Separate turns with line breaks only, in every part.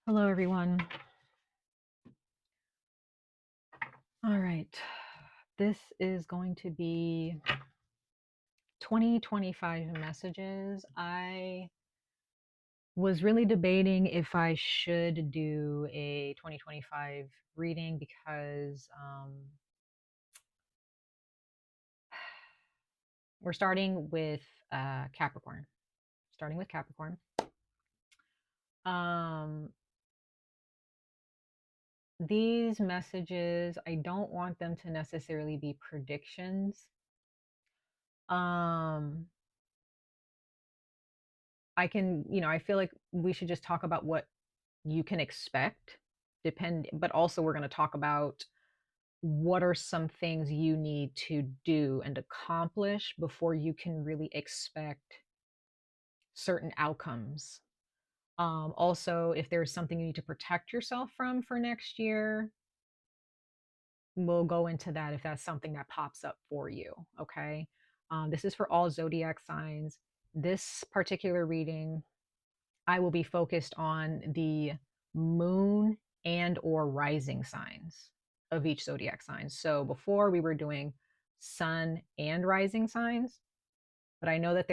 Hello, everyone. All right. This is going to be 2025 messages. I was really debating if I should do a 2025 reading because we're starting with Capricorn. Starting with Capricorn. Um, these messages, I don't want them to necessarily be predictions. Um, I feel like we should just talk about what you can expect, but also we're going to talk about what are some things you need to do and accomplish before you can really expect certain outcomes. Also, if there's something you need to protect yourself from for next year, we'll go into that if that's something that pops up for you. Okay. This is for all zodiac signs. This particular reading, I will be focused on the moon and or rising signs of each zodiac sign. So before we were doing sun and rising signs, but I know that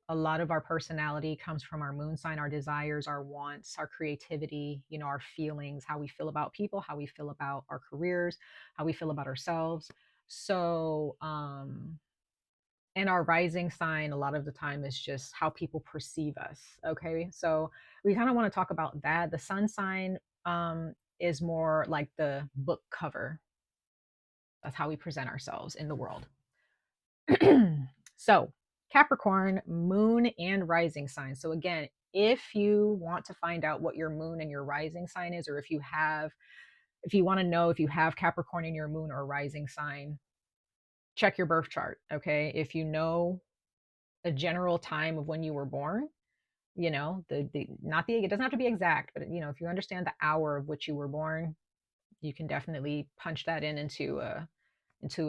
a lot of our personality comes from our moon sign, our desires, our wants, our creativity, our feelings, how we feel about people, how we feel about our careers, how we feel about ourselves. So, and our rising sign a lot of the time is just how people perceive us. Okay, so we kind of want to talk about that. The sun sign is more like the book cover. That's how we present ourselves in the world. So Capricorn moon and rising sign. So again, if you want to find out what your moon and your rising sign is, or if you want to know if you have Capricorn in your moon or rising sign, check your birth chart. Okay, if you know a general time of when you were born, the not the it doesn't have to be exact, but if you understand the hour of which you were born, you can definitely punch that into a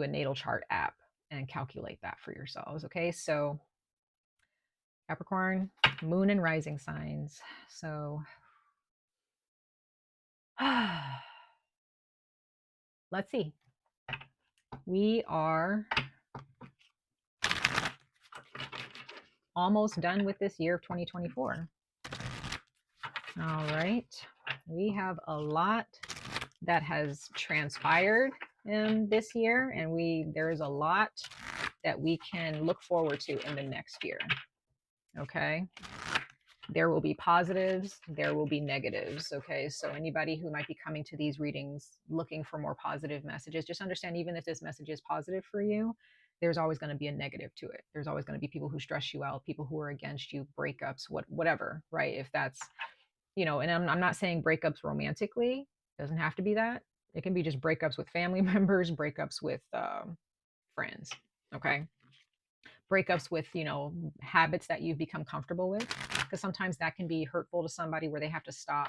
natal chart app and calculate that for yourselves. Okay, so Capricorn moon and rising signs. So let's see, we are almost done with this year of 2024. All right, we have a lot that has transpired in this year, and there's a lot that we can look forward to in the next year. Okay, there will be positives, there will be negatives. Okay, so anybody who might be coming to these readings looking for more positive messages, just understand, even if this message is positive for you, there's always going to be a negative to it. There's always going to be people who stress you out, people who are against you, breakups, whatever, right? If that's, and I'm not saying breakups romantically, doesn't have to be that. It can be just breakups with family members, breakups with friends. Okay, breakups with habits that you've become comfortable with, because sometimes that can be hurtful to somebody, where they have to stop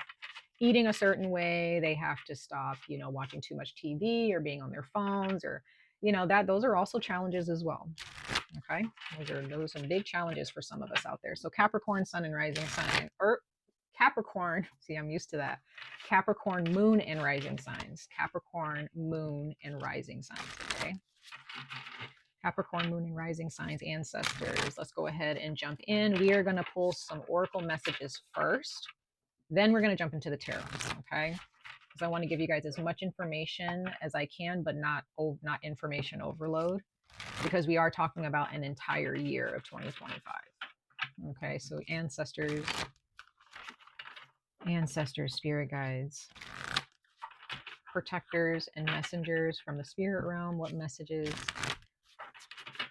eating a certain way, they have to stop watching too much TV or being on their phones, or that those are also challenges as well. Okay, those are some big challenges for some of us out there. So Capricorn sun and rising sign, or Capricorn, see, I'm used to that. Capricorn moon and rising signs. Capricorn moon and rising signs. Okay. Capricorn moon and rising signs, ancestors. Let's go ahead and jump in. We are going to pull some oracle messages first. Then we're going to jump into the tarot. Okay. Because I want to give you guys as much information as I can, but not information overload, because we are talking about an entire year of 2025. Okay. So ancestors, spirit guides, protectors, and messengers from the spirit realm. What messages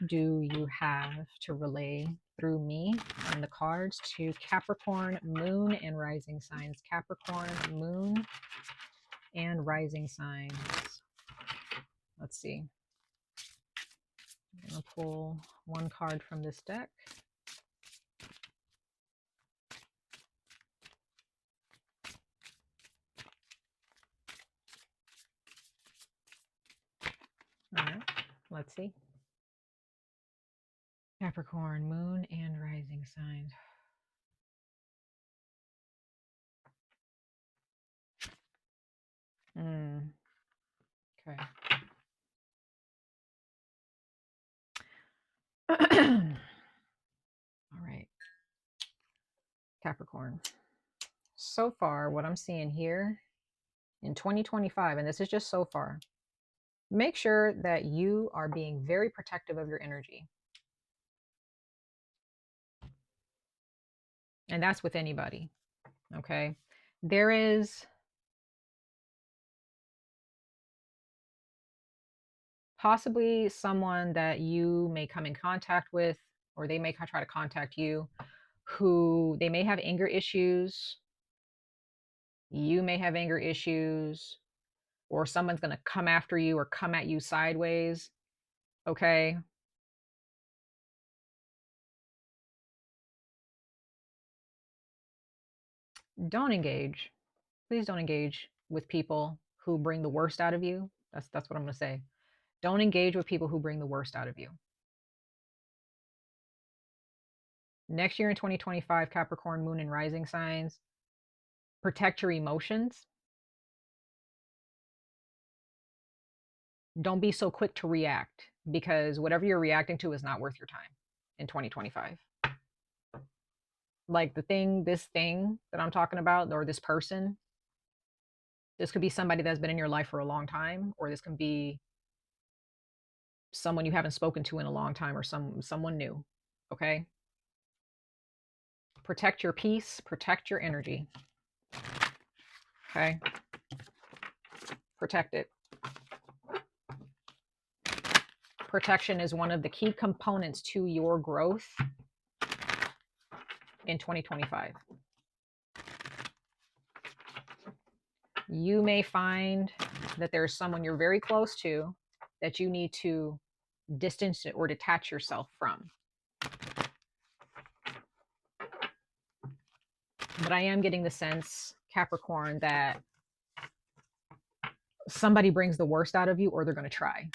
do you have to relay through me and the cards to Capricorn moon and rising signs? Capricorn moon and rising signs. Let's see. I'm going to pull one card from this deck. All right, let's see. Capricorn moon and rising signs. Okay. All right. Capricorn. So far, what I'm seeing here in 2025, and this is just so far, make sure that you are being very protective of your energy. And that's with anybody. Okay. There is possibly someone that you may come in contact with, or they may try to contact you, who they may have anger issues. You may have anger issues, or someone's going to come after you or come at you sideways. Okay. Don't engage. Please don't engage with people who bring the worst out of you. That's what I'm going to say. Don't engage with people who bring the worst out of you. Next year in 2025, Capricorn Moon and Rising signs, protect your emotions. Don't be so quick to react, because whatever you're reacting to is not worth your time in 2025. Like this thing that I'm talking about, or this person, this could be somebody that's been in your life for a long time, or this can be someone you haven't spoken to in a long time, or someone new. Okay. Protect your peace, protect your energy. Okay. Protect it. Protection is one of the key components to your growth in 2025. You may find that there's someone you're very close to that you need to distance or detach yourself from. But I am getting the sense, Capricorn, that somebody brings the worst out of you, or they're going to try.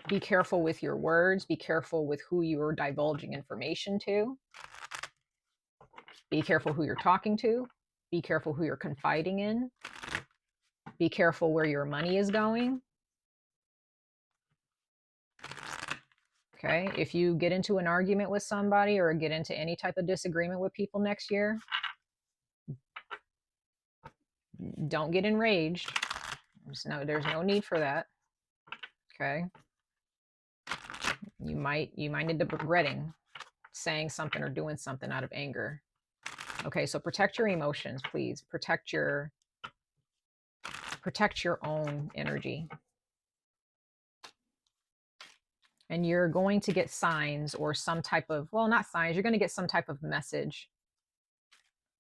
Be careful with your words. Be careful with who you're divulging information to. Be careful who you're talking to. Be careful who you're confiding in. Be careful where your money is going. Okay. If you get into an argument with somebody or get into any type of disagreement with people next year, don't get enraged. There's no need for that. Okay. You might end up regretting saying something or doing something out of anger. Okay, so protect your emotions, please. Protect your own energy. And you're going to get signs or some type of, well, not signs, you're going to get some type of message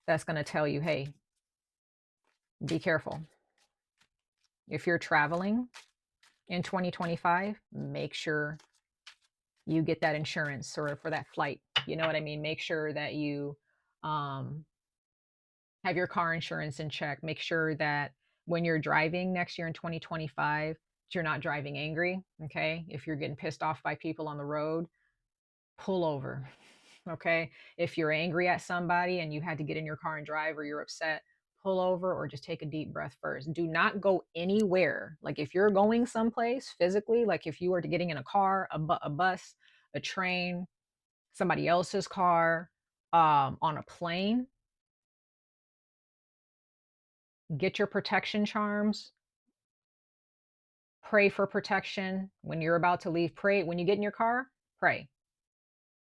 that's going to tell you, hey, be careful. If you're traveling in 2025, make sure you get that insurance or for that flight. You know what I mean? Make sure that you have your car insurance in check. Make sure that when you're driving next year in 2025, you're not driving angry. Okay. If you're getting pissed off by people on the road, pull over. Okay. If you're angry at somebody and you had to get in your car and drive, or you're upset, pull over or just take a deep breath first. Do not go anywhere. Like if you're going someplace physically, like if you were getting in a car, a bus, a train, somebody else's car, on a plane, get your protection charms. Pray for protection when you're about to leave. Pray when you get in your car, pray.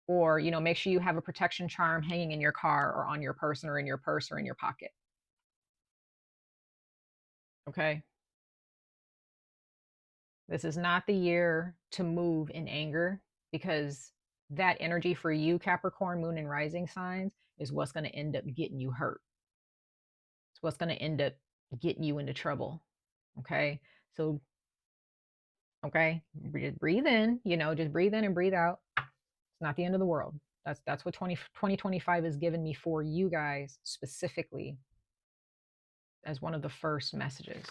Or, make sure you have a protection charm hanging in your car or on your person or in your purse or in your pocket. Okay. This is not the year to move in anger, because that energy for you, Capricorn, Moon and Rising signs, is what's going to end up getting you hurt. It's what's going to end up getting you into trouble. Okay. So, okay, just breathe in, just breathe in and breathe out. It's not the end of the world. That's what 2025 has given me for you guys specifically as one of the first messages.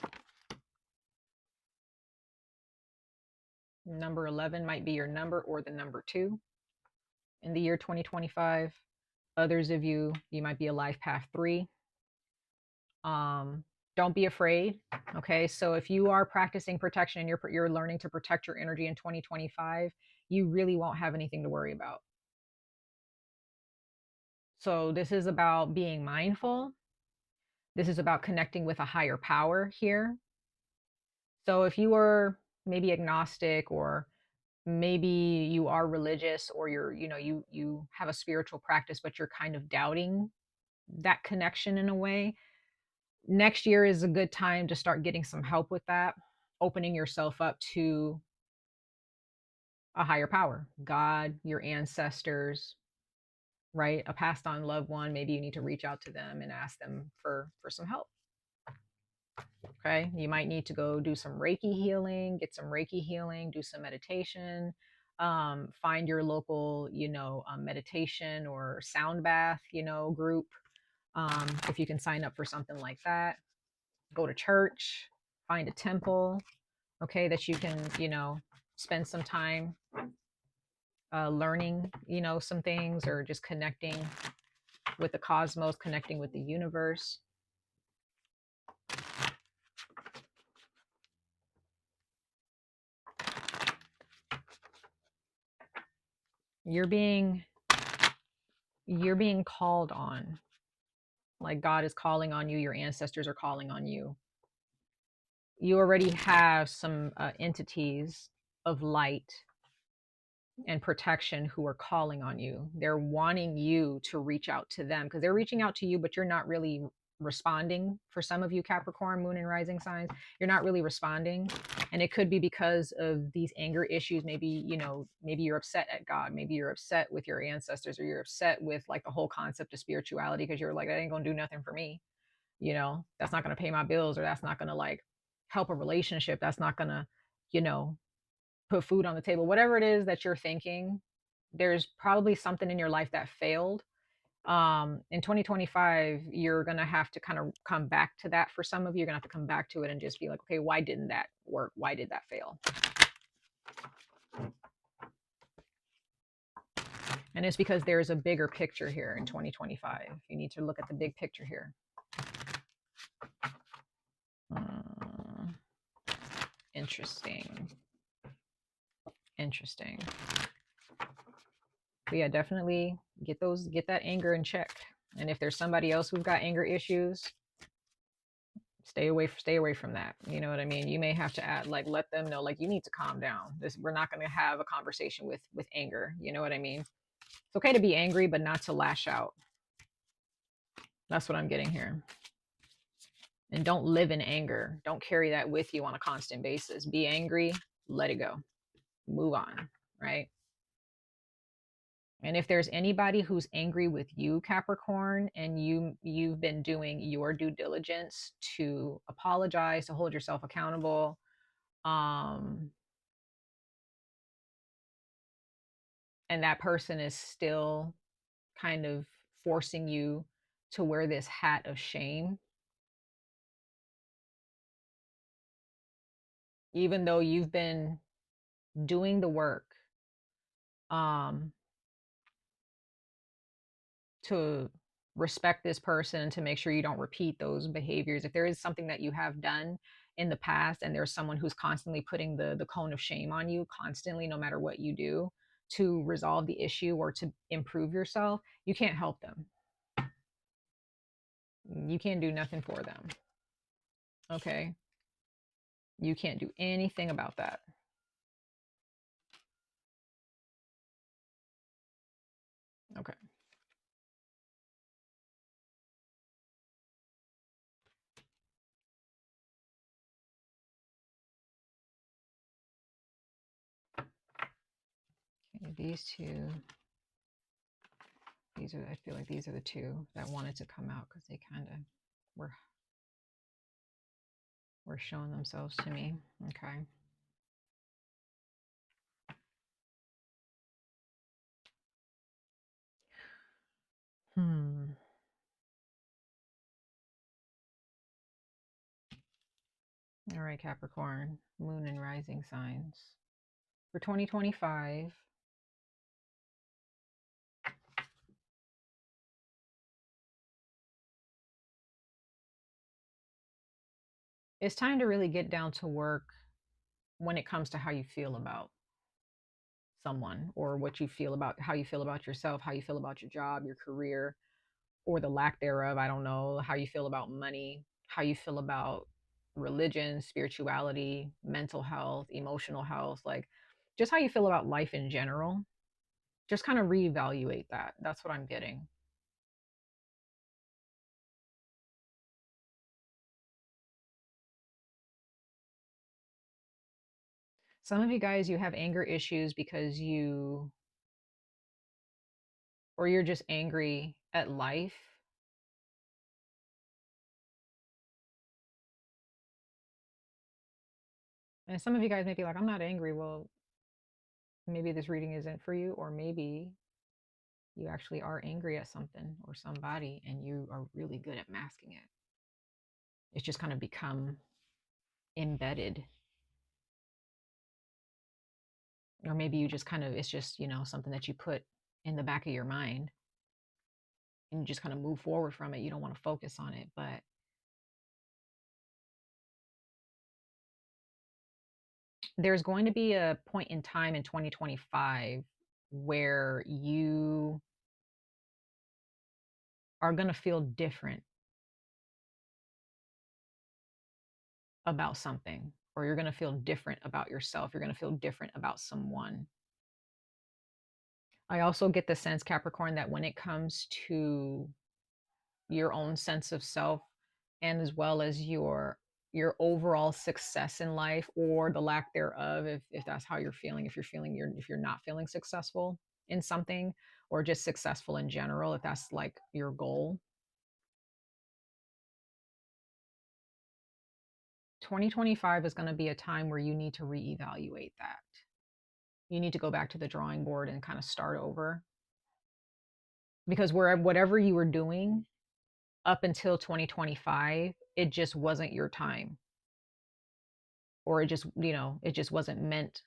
Number 11 might be your number, or the number 2 in the year 2025. Others of you might be a life path 3. Don't be afraid. Okay. So if you are practicing protection and you're learning to protect your energy in 2025, you really won't have anything to worry about. So this is about being mindful. This is about connecting with a higher power here. So if you are maybe agnostic, or maybe you are religious, or you have a spiritual practice but you're kind of doubting that connection in a way, next year is a good time to start getting some help with that, opening yourself up to a higher power, God, your ancestors, right? A passed on loved one. Maybe you need to reach out to them and ask them for some help. Okay. You might need to go do some Reiki healing, get some Reiki healing, do some meditation, find your local, meditation or sound bath, group. If you can sign up for something like that, go to church, find a temple, okay, that you can, spend some time learning, some things, or just connecting with the cosmos, connecting with the universe. You're being called on. Like God is calling on you, your ancestors are calling on you. You already have some entities of light and protection who are calling on you. They're wanting you to reach out to them because they're reaching out to you, but you're not really responding. For some of you Capricorn Moon and Rising signs, you're not really responding. And it could be because of these anger issues. Maybe, maybe you're upset at God. Maybe you're upset with your ancestors, or you're upset with like the whole concept of spirituality because you're like, that ain't gonna do nothing for me. That's not gonna pay my bills, or that's not gonna like help a relationship. That's not gonna, you know, put food on the table. Whatever it is that you're thinking, there's probably something in your life that failed. In 2025, you're gonna have to kind of come back to that. For some of you, you're gonna have to come back to it and just be like, okay, why didn't that work? Why did that fail? And it's because there's a bigger picture here in 2025. You need to look at the big picture here. Interesting. Interesting. But yeah, definitely get that anger in check. And if there's somebody else who's got anger issues, stay away from that. You know what I mean? You may have to let them know, like, you need to calm down. We're not going to have a conversation with anger. You know what I mean? It's okay to be angry, but not to lash out. That's what I'm getting here. And don't live in anger. Don't carry that with you on a constant basis. Be angry, let it go. Move on, right? And if there's anybody who's angry with you, Capricorn, and you've been doing your due diligence to apologize, to hold yourself accountable, and that person is still kind of forcing you to wear this hat of shame, even though you've been doing the work um to respect this person and to make sure you don't repeat those behaviors. If there is something that you have done in the past and there's someone who's constantly putting the cone of shame on you constantly, no matter what you do to resolve the issue or to improve yourself, you can't help them. You can't do nothing for them. Okay? You can't do anything about that. Okay. Okay, I feel like these are the two that wanted to come out because they kind of were showing themselves to me. Okay. All right, Capricorn, Moon and Rising signs. For 2025, It's time to really get down to work when it comes to how you feel about someone, or what you feel about how you feel about yourself, how you feel about your job, your career, or the lack thereof. I don't know how you feel about money, how you feel about religion, spirituality, mental health, emotional health, like just how you feel about life in general. Just kind of reevaluate that. That's what I'm getting. Some of you guys, you have anger issues because or you're just angry at life. And some of you guys may be like, I'm not angry. Well, maybe this reading isn't for you, or maybe you actually are angry at something or somebody and you are really good at masking it. It's just kind of become embedded. Or maybe you just kind of, it's just, something that you put in the back of your mind and you just kind of move forward from it. You don't want to focus on it. But there's going to be a point in time in 2025 where you are going to feel different about something, or you're going to feel different about yourself. You're going to feel different about someone. I also get the sense, Capricorn, that when it comes to your own sense of self, and as well as your overall success in life, or the lack thereof, if that's how you're feeling, if you're not feeling successful in something, or just successful in general, if that's like your goal, 2025 is going to be a time where you need to reevaluate that. You need to go back to the drawing board and kind of start over, because whatever you were doing up until 2025, it just wasn't your time, or it just wasn't meant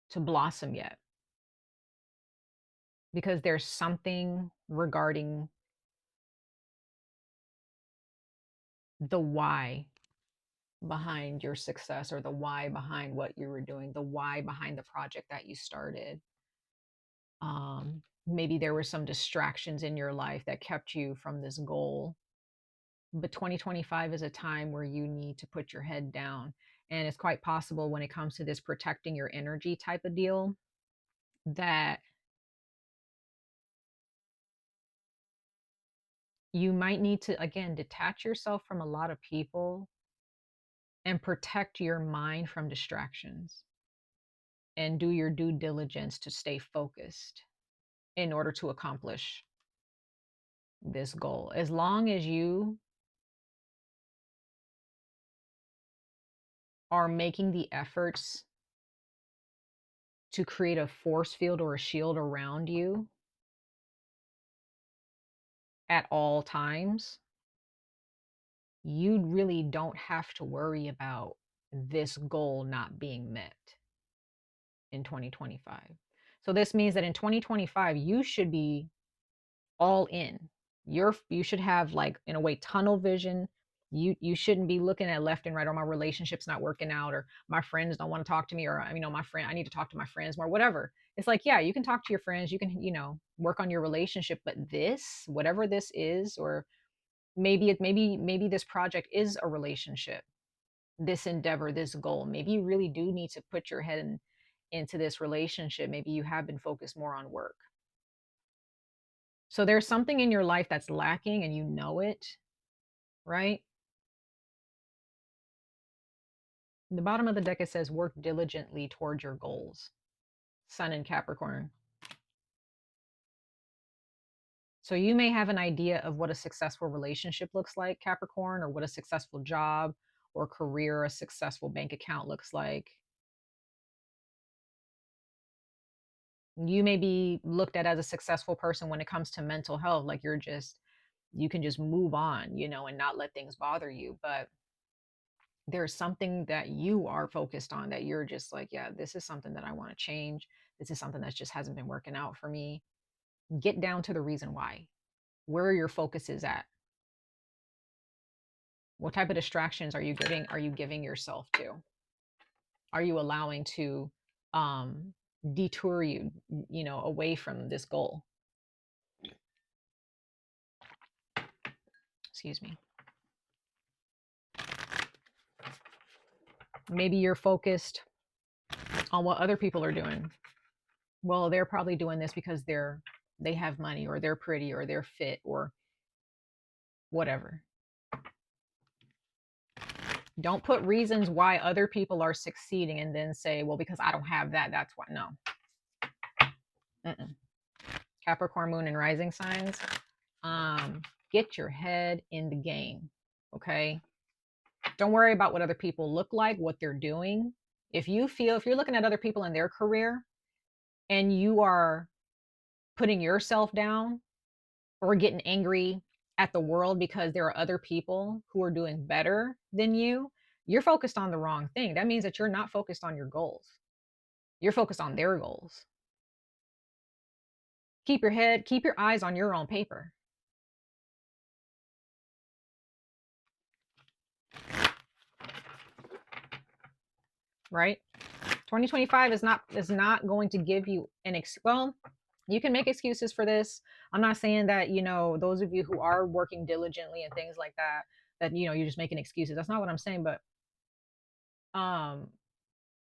to blossom yet, because there's something regarding the why behind your success, or the why behind what you were doing, the why behind the project that you started. Maybe there were some distractions in your life that kept you from this goal, but 2025 is a time where you need to put your head down. And it's quite possible, when it comes to this protecting your energy type of deal, that you might need to, again, detach yourself from a lot of people and protect your mind from distractions, and do your due diligence to stay focused in order to accomplish this goal. As long as you are making the efforts to create a force field or a shield around you at all times, you really don't have to worry about this goal not being met in 2025. So this means that in 2025, you should be all in. You should have, like, in a way, tunnel vision. You shouldn't be looking at left and right, or my relationship's not working out, or my friends don't want to talk to me, or my friend, I need to talk to my friends more, whatever. It's like, yeah, you can talk to your friends, you can, work on your relationship, but this, whatever this is, or maybe this project is a relationship, this endeavor, this goal, maybe you really do need to put your head into this relationship. Maybe you have been focused more on work. So there's something in your life that's lacking, and you know it, right? The bottom of the deck, it says work diligently towards your goals. Sun in Capricorn. So you may have an idea of what a successful relationship looks like, Capricorn, or what a successful job or career, a successful bank account looks like. You may be looked at as a successful person when it comes to mental health, like you can just move on, and not let things bother you. But there's something that you are focused on, that you're just like, yeah, this is something that I want to change. This is something that just hasn't been working out for me. Get down to the reason why, where your focus is at. What type of distractions are you giving yourself to? Are you allowing to detour you, away from this goal? Excuse me. Maybe you're focused on what other people are doing. Well, they're probably doing this because they have money, or they're pretty, or they're fit, or whatever. Don't put reasons why other people are succeeding and then say, well, because I don't have that, that's why. No. Mm-mm. Capricorn Moon and Rising signs, get your head in the game. Okay. Don't worry about what other people look like, what they're doing. If you're looking at other people in their career and you are putting yourself down or getting angry at the world because there are other people who are doing better than you, you're focused on the wrong thing. That means that you're not focused on your goals. You're focused on their goals. Keep your eyes on your own paper. Right? 2025 is not going to give you well, you can make excuses for this. I'm not saying that, those of you who are working diligently and things like that, you're just making excuses. That's not what I'm saying. But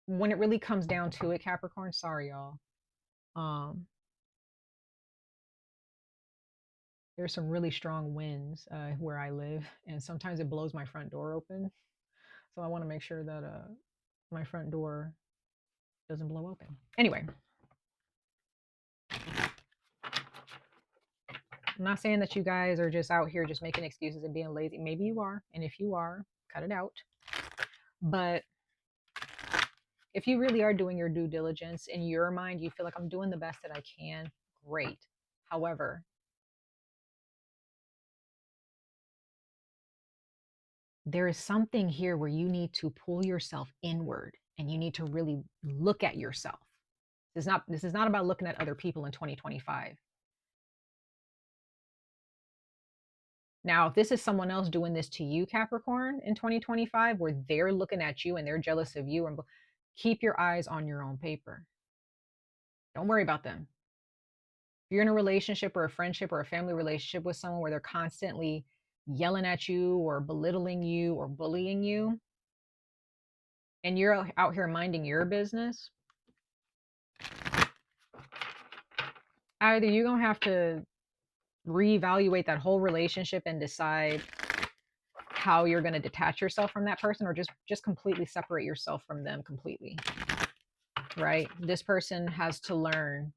when it really comes down to it, Capricorn, sorry, y'all. There's some really strong winds where I live, and sometimes it blows my front door open. So I want to make sure that my front door doesn't blow open. Anyway, I'm not saying that you guys are just out here just making excuses and being lazy. Maybe you are, and if you are, cut it out. But if you really are doing your due diligence, in your mind, you feel like I'm doing the best that I can, great. However, there is something here where you need to pull yourself inward and you need to really look at yourself. This is not about looking at other people in 2025. Now, if this is someone else doing this to you, Capricorn, in 2025, where they're looking at you and they're jealous of you, and keep your eyes on your own paper. Don't worry about them. If you're in a relationship or a friendship or a family relationship with someone where they're constantly yelling at you or belittling you or bullying you, and you're out here minding your business, either you're going to have to reevaluate that whole relationship and decide how you're going to detach yourself from that person, or just completely separate yourself from them completely. Right? This person has to learn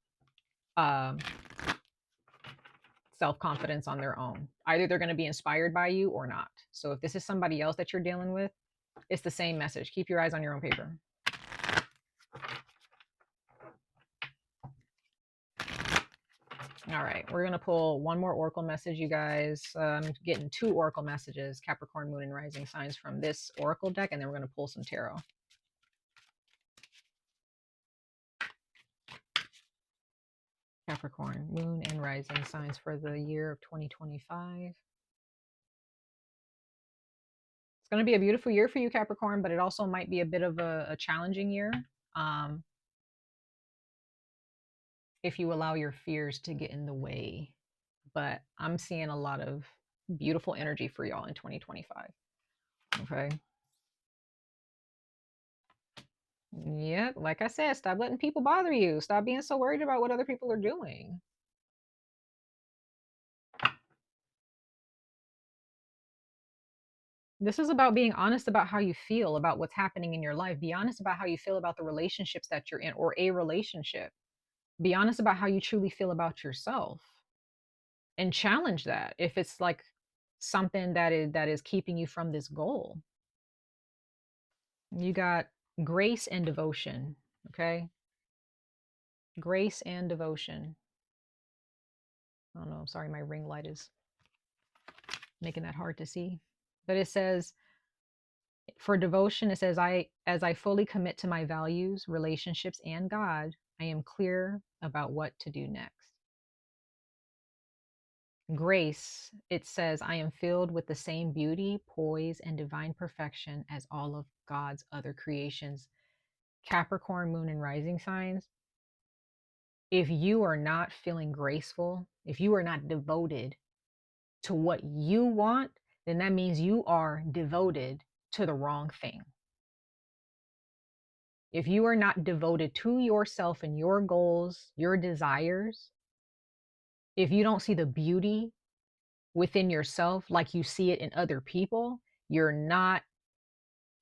self-confidence on their own. Either they're going to be inspired by you or not. So if this is somebody else that you're dealing with, it's the same message. Keep your eyes on your own paper. All right, we're going to pull one more oracle message, you guys. I'm getting 2 oracle messages, Capricorn Moon and Rising signs, from this oracle deck, and then we're going to pull some tarot. Capricorn Moon and Rising signs for the year of 2025. It's going to be a beautiful year for you, Capricorn, but it also might be a bit of a challenging year if you allow your fears to get in the way. But I'm seeing a lot of beautiful energy for y'all in 2025. Okay. Yeah, like I said, stop letting people bother you. Stop being so worried about what other people are doing. This is about being honest about how you feel about what's happening in your life. Be honest about how you feel about the relationships that you're in, or a relationship. Be honest about how you truly feel about yourself, and challenge that if it's like something that is keeping you from this goal. You got grace and devotion. Okay. Grace and devotion. I don't know. I'm sorry, my ring light is making that hard to see. But it says, for devotion, it says, as I fully commit to my values, relationships, and God, I am clear about what to do next. Grace, it says, I am filled with the same beauty, poise, and divine perfection as all of God's other creations. Capricorn, Moon, and Rising signs, if you are not feeling graceful, if you are not devoted to what you want, then that means you are devoted to the wrong thing. If you are not devoted to yourself and your goals, your desires, if you don't see the beauty within yourself like you see it in other people, you're not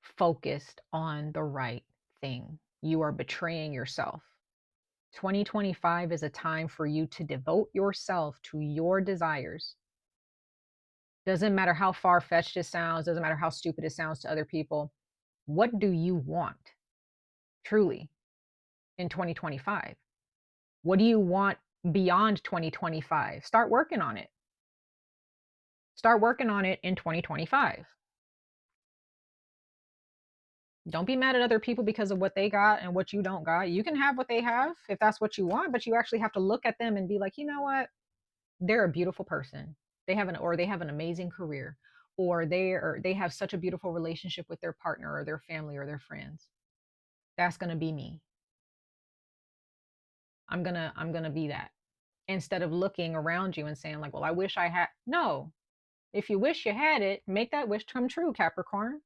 focused on the right thing. You are betraying yourself. 2025 is a time for you to devote yourself to your desires. Doesn't matter how far-fetched it sounds, doesn't matter how stupid it sounds to other people. What do you want truly in 2025? What do you want beyond 2025? Start working on it. Start working on it in 2025. Don't be mad at other people because of what they got and what you don't got. You can have what they have if that's what you want, but you actually have to look at them and be like, you know what? They're a beautiful person. They have an amazing career, or they have such a beautiful relationship with their partner or their family or their friends. That's gonna be me. I'm gonna be that. Instead of looking around you and saying, like, well, I wish I had. No. If you wish you had it, make that wish come true, Capricorn.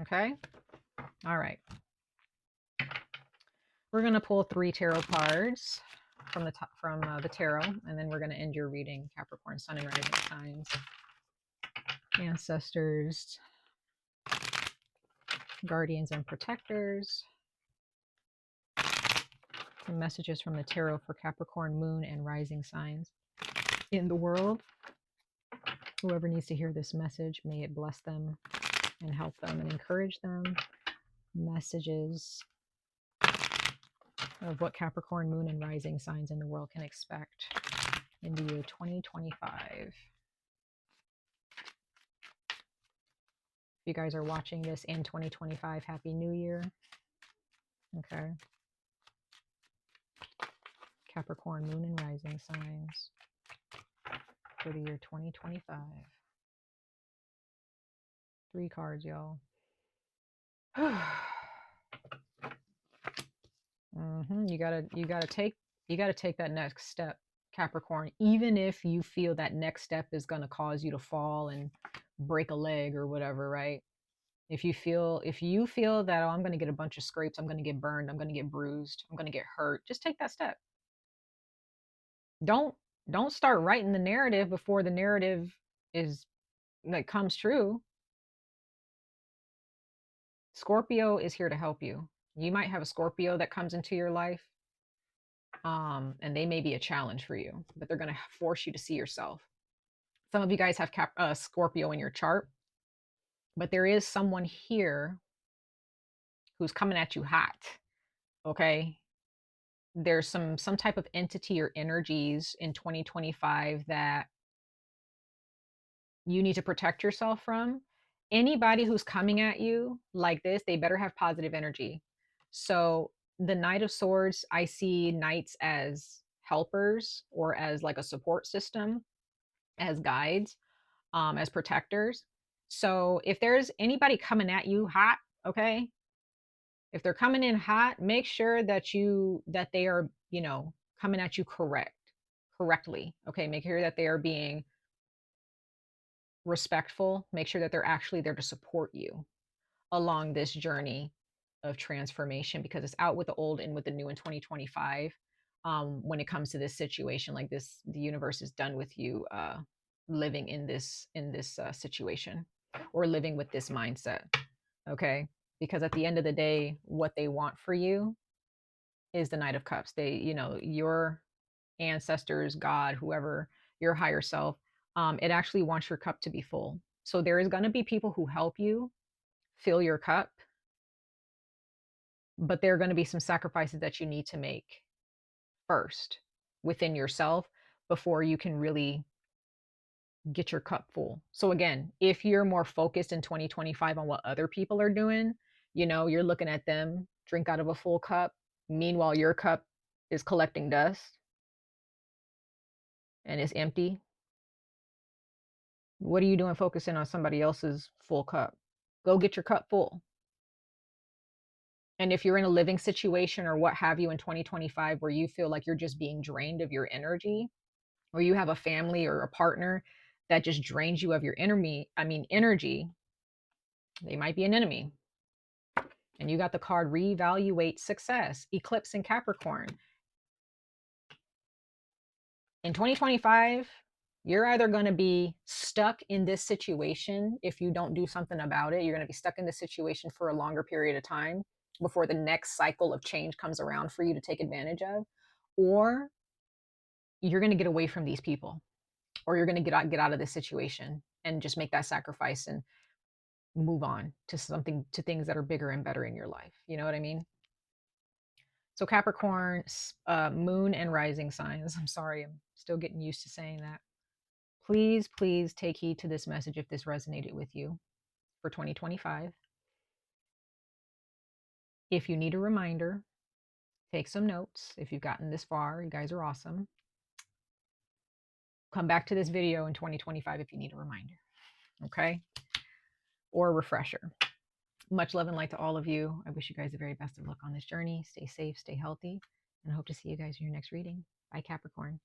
Okay? All right. We're going to pull 3 tarot cards from the tarot, and then we're going to end your reading, Capricorn, Sun and Rising signs, ancestors, guardians and protectors. Some messages from the tarot for Capricorn, Moon, and Rising signs in the world. Whoever needs to hear this message, may it bless them and help them and encourage them. Messages of what Capricorn, Moon, and Rising signs in the world can expect in the year 2025. If you guys are watching this in 2025, Happy New Year. Okay. Capricorn, Moon, and Rising signs for the year 2025. 3 cards, y'all. You gotta take that next step, Capricorn, even if you feel that next step is gonna cause you to fall and break a leg or whatever, right? If you feel that, oh, I'm gonna get a bunch of scrapes, I'm gonna get burned, I'm gonna get bruised, I'm gonna get hurt, just take that step. Don't start writing the narrative before the narrative is like comes true. Scorpio is here to help you. You might have a Scorpio that comes into your life, and they may be a challenge for you, but they're going to force you to see yourself. Some of you guys have Scorpio in your chart, but there is someone here who's coming at you hot. Okay, there's some type of entity or energies in 2025 that you need to protect yourself from. Anybody who's coming at you like this, they better have positive energy. So the Knight of Swords, I see knights as helpers or as like a support system, as guides, as protectors. So if there's anybody coming at you hot, okay, if they're coming in hot, make sure that they are, coming at you correctly. Okay, make sure that they are being respectful. Make sure that they're actually there to support you along this journey of transformation, because it's out with the old and with the new in 2025. When it comes to this situation like this, the universe is done with you living in this situation or living with this mindset. Okay, because at the end of the day, what they want for you is the Knight of Cups. They, your ancestors, God, whoever, your higher self, it actually wants your cup to be full. So there is going to be people who help you fill your cup, but there are going to be some sacrifices that you need to make first within yourself before you can really get your cup full. So again, if you're more focused in 2025 on what other people are doing, you're looking at them drink out of a full cup. Meanwhile, your cup is collecting dust. and it's empty, what are you doing focusing on somebody else's full cup? Go get your cup full. And if you're in a living situation or what have you in 2025 where you feel like you're just being drained of your energy, or you have a family or a partner that just drains you of your energy, they might be an enemy. And you got the card reevaluate success, eclipse in Capricorn. In 2025, you're either going to be stuck in this situation. If you don't do something about it, you're going to be stuck in this situation for a longer period of time before the next cycle of change comes around for you to take advantage of. Or you're going to get away from these people, or you're going to get out of this situation and just make that sacrifice and move on to things that are bigger and better in your life. You know what I mean? So Capricorn, moon and rising signs. I'm sorry, I'm still getting used to saying that. Please, please take heed to this message if this resonated with you for 2025. If you need a reminder, take some notes. If you've gotten this far, you guys are awesome. Come back to this video in 2025 if you need a reminder, okay? Or a refresher. Much love and light to all of you. I wish you guys the very best of luck on this journey. Stay safe, stay healthy, and I hope to see you guys in your next reading. Bye, Capricorn.